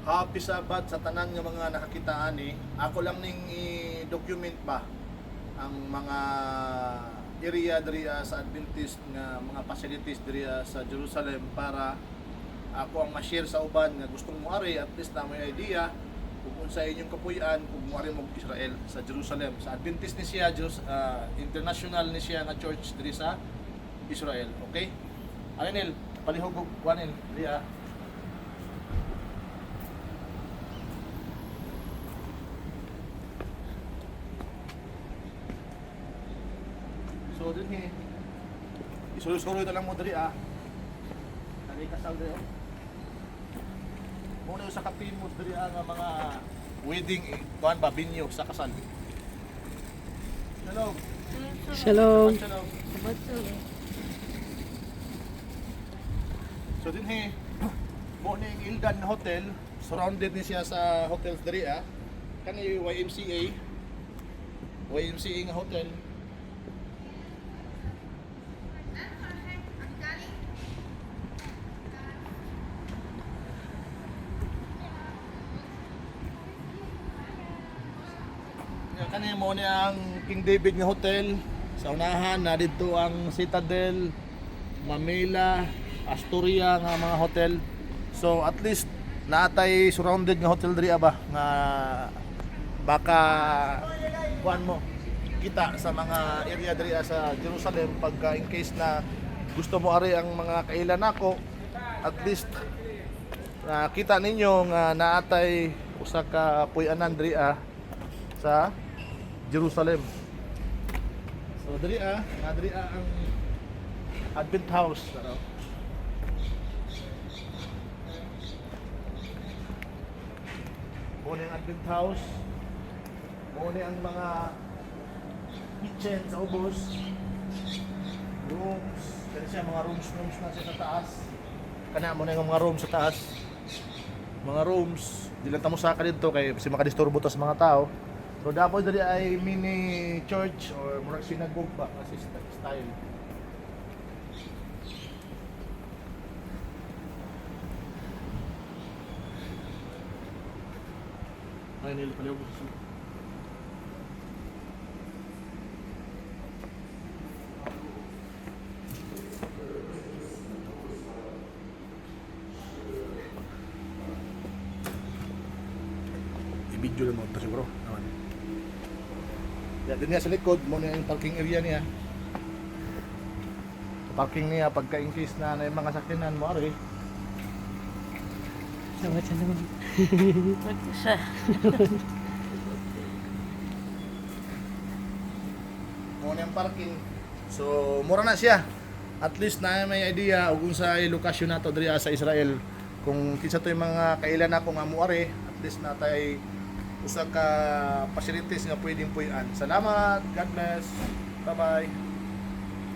Happy Sabat sa tanan nga mga nakakitaan ni. Ako lang ning i-document ba ang mga area diri sa Adventist nga mga facilities diri sa Jerusalem para ako ang ma-share sa uban nga gustong moari at least na may idea kung unsa inyong kapuy-an kung moari mo Israel sa Jerusalem. Sa Adventist ni siya international ni siya nga church diri sa Israel. Okay? Anil, palihog og wanil diri So din isulo-sulo ito lang mo diri Nari kasal diri Muna sa kapin mo diri nga mga wedding kuan ba binyo sa kasal. Hello. Shalom. Shalom. So din mo ni Ildan Hotel, surrounded ni siya sa hotels diri kani YMCA nga hotel. Kani mo ni ang King David nga hotel. Sa unahan na dito ang Citadel, Mamela, Astoria nga mga hotel. So at least naatay surrounded nga hotel diri ba nga baka kuan mo kita sa mga area diri sa Jerusalem pagka in case na gusto mo ari ang mga kailan nako, at least kita ninyo nga naatay usa ka puy-anan diri sa Jerusalem. So diri ang Advent House ano. Muna ang Advent House. Muna ang mga kitchen sa ubos. Rooms. Kaya siya mga rooms na siya sa taas. Kana muna yung mga rooms sa taas. Mga rooms. Di lang tamo saka dito kay kasi makadisturbo to sa mga tao. So dapat dali ay mini church or murag synagogue ba kasi style. Ay nila pala yung i-video lang mo ito siguro naman. Yan din niya sa likod, muna yung parking area niya. Parking niya pagka in case na may mga sakyanan mo ari. Sawat sa naman. Mag-isa. Muna yung parking. So mura na siya. At least na may idea kung sa lokasyon nato diri sa Israel. Kung kinsa to yung mga kailan na ko nga muari, at least na tay usa ka facilities nga pwedeng puy-an. Salamat. God bless. Bye-bye.